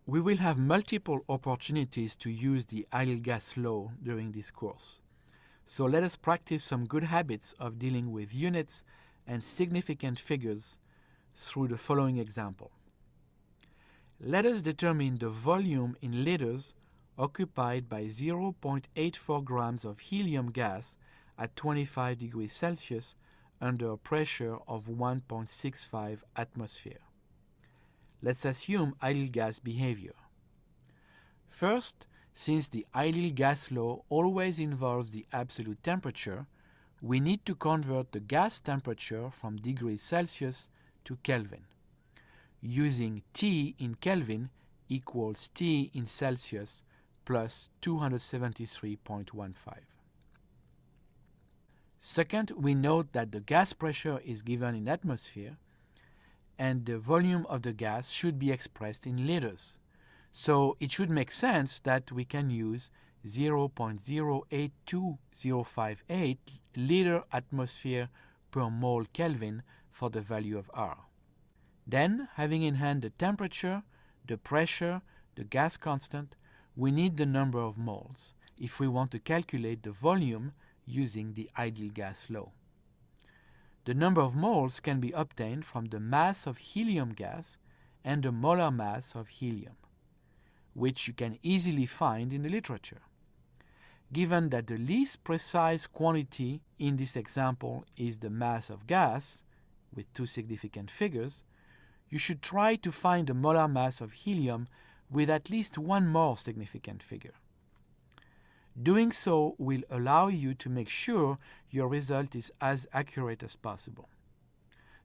We will have multiple opportunities to use the ideal gas law during this course. So let us practice some good habits of dealing with units and significant figures through the following example. Let us determine the volume in liters occupied by 0.84 grams of helium gas at 25 degrees Celsius under a pressure of 1.65 atmosphere. Let's assume ideal gas behavior. First, since the ideal gas law always involves the absolute temperature, we need to convert the gas temperature from degrees Celsius to Kelvin, using T in Kelvin equals T in Celsius plus 273.15. Second, we note that the gas pressure is given in atmosphere and the volume of the gas should be expressed in liters. So it should make sense that we can use 0.082058 liter atmosphere per mole Kelvin for the value of R. Then, having in hand the temperature, the pressure, the gas constant, we need the number of moles if we want to calculate the volume using the ideal gas law. The number of moles can be obtained from the mass of helium gas and the molar mass of helium, which you can easily find in the literature. Given that the least precise quantity in this example is the mass of gas, with two significant figures, you should try to find the molar mass of helium with at least one more significant figure. Doing so will allow you to make sure your result is as accurate as possible.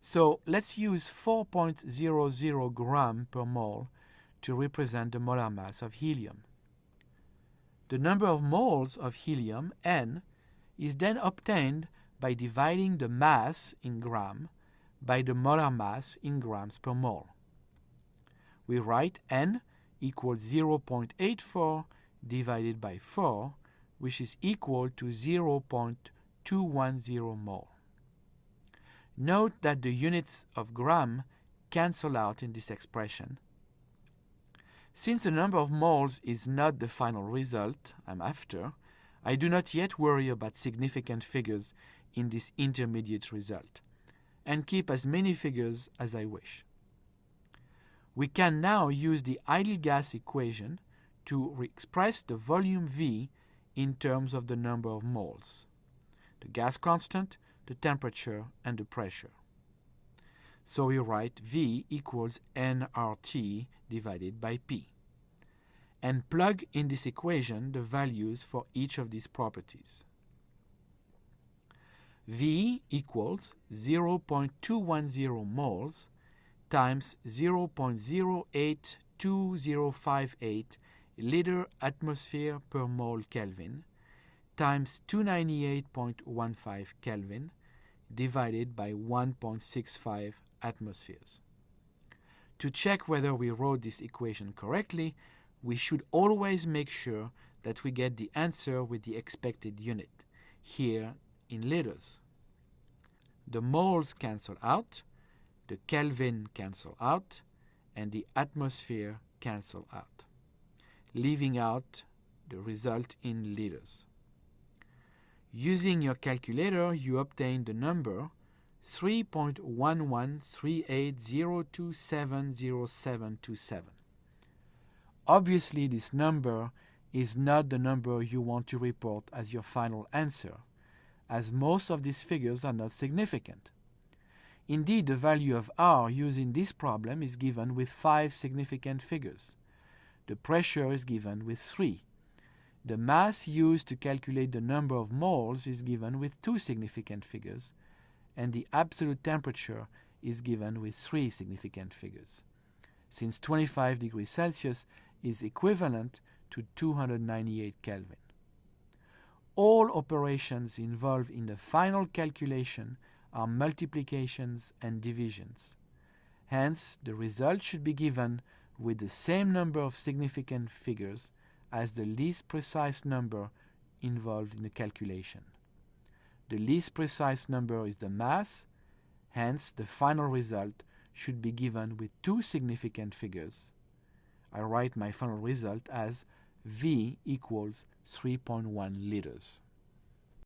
So let's use 4.00 gram per mole to represent the molar mass of helium. The number of moles of helium, N, is then obtained by dividing the mass in gram by the molar mass in grams per mole. We write N equals 0.84 divided by 4, which is equal to 0.210 mole. Note that the units of gram cancel out in this expression. Since the number of moles is not the final result I'm after, I do not yet worry about significant figures in this intermediate result, and keep as many figures as I wish. We can now use the ideal gas equation to express the volume V in terms of the number of moles, the gas constant, the temperature, and the pressure. So we write V equals nRT divided by P, and plug in this equation the values for each of these properties. V equals 0.210 moles times 0.082058 liter atmosphere per mole Kelvin times 298.15 Kelvin divided by 1.65 atmospheres. To check whether we wrote this equation correctly, we should always make sure that we get the answer with the expected unit, here in liters. The moles cancel out, the Kelvin cancel out, and the atmosphere cancel out, leaving out the result in liters. Using your calculator, you obtain the number 3.113802702727. Obviously, this number is not the number you want to report as your final answer, as most of these figures are not significant. Indeed, the value of R used in this problem is given with 5 significant figures. The pressure is given with 3. The mass used to calculate the number of moles is given with 2 significant figures, and the absolute temperature is given with 3 significant figures, since 25 degrees Celsius is equivalent to 298 Kelvin. All operations involved in the final calculation are multiplications and divisions. Hence, the result should be given with the same number of significant figures as the least precise number involved in the calculation. The least precise number is the mass, hence the final result should be given with 2 significant figures, I write my final result as V equals 3.1 liters.